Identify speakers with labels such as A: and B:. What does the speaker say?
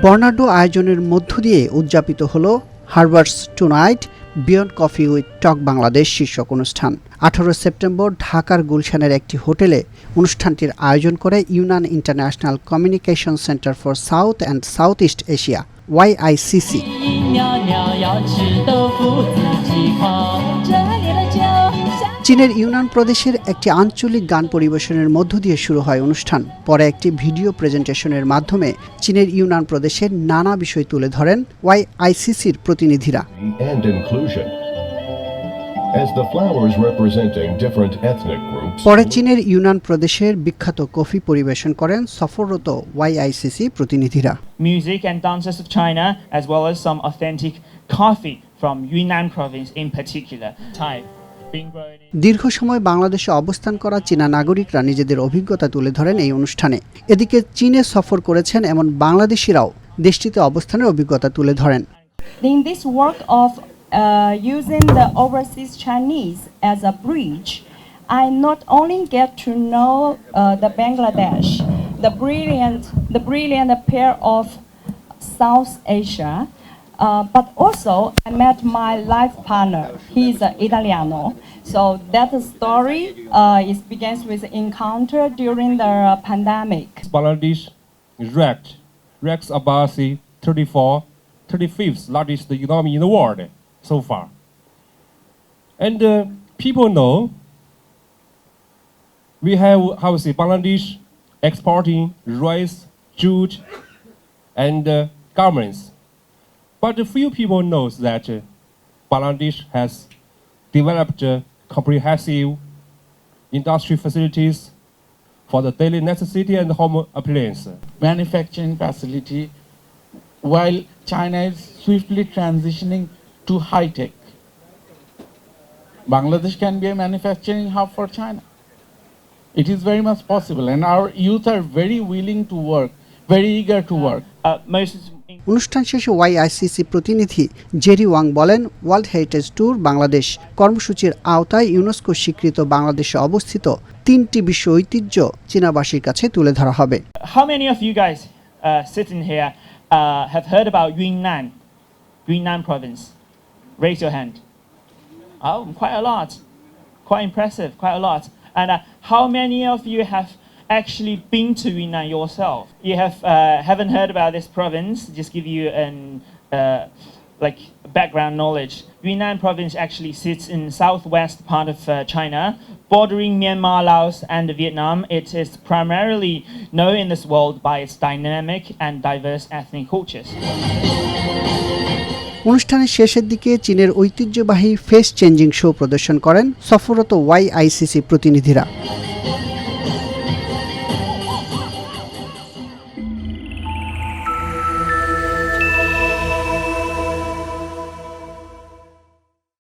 A: বর্ণাঢ্য আয়োজনের মধ্য দিয়ে উদযাপিত হলো harbours tonight beyond coffee with talk Bangladesh শীর্ষক অনুষ্ঠান। 18 সেপ্টেম্বর ঢাকার গুলশানের একটি হোটেলে অনুষ্ঠানটির আয়োজন করে Yunnan international communication centre for south and south east Asia YICC। চীনের ইউনান প্রদেশের একটি আঞ্চলিক গান পরিবেশনের মধ্য দিয়ে শুরু হয় অনুষ্ঠান। পরে একটি ভিডিও প্রেজেন্টেশনের মাধ্যমে চীনের ইউনান প্রদেশের নানা বিষয় তুলে ধরেন YICCর প্রতিনিধিরা। পরে চীনের ইউনান প্রদেশের বিখ্যাত কফি পরিবেশন করেন সফররত YICC প্রতিনিধিরা।
B: Music and dances of China, as well as some authentic coffee from Yunnan province in particular.
A: দীর্ঘ সময় বাংলাদেশে অবস্থান করা চীনা নাগরিকরা নিজেদের অভিজ্ঞতা তুলে ধরেন এই অনুষ্ঠানে। এদিকে চীনে সফর করেছেন এমন বাংলাদেশিরাও দেশটিতে অবস্থানের অভিজ্ঞতা তুলে ধরেন।
C: In this work of using the overseas Chinese as a bridge, I not only get to know the Bangladesh, the brilliant pair of South Asia, but also I met my life partner. He's Italiano. So that story begins with encounter during the pandemic.
D: Bangladesh ranks above the 35th largest economy in the world so far. And people know we have Bangladesh exporting rice, jute, and garments. But few people know that Bangladesh has developed comprehensive industry facilities for the daily necessity and home appliance.
E: Manufacturing facility, while China is swiftly transitioning to high tech. Bangladesh can be a manufacturing hub for China. It is very much possible, and our youth are very willing to work, very eager to work.
A: অনুষ্ঠান শেষে YICC প্রতিনিধি Jerry Wang বলেন, world heritage tour Bangladesh কর্মসূচির আওতায় UNESCO স্বীকৃত বাংলাদেশে অবস্থিত 3টি বিশ্ব ঐতিহ্য চীনাবাসীর কাছে তুলে ধরা হবে।
B: How many of you guys sitting here have heard about Yunnan province? Raise your hand. Oh, quite a lot. Quite impressive, quite a lot. And how many of you have actually been to Yunnan yourself? You haven't heard about this province. Just give you an background knowledge. Yunnan province actually sits in southwest part of China, bordering Myanmar, Laos, and Vietnam. It is primarily known in this world by its dynamic and diverse ethnic cultures.
A: অনুষ্ঠানের শেষের দিকে চীনের ঐতিহ্যবাহী face changing show প্রদর্শন করেন সফররত YICC প্রতিনিধিরা।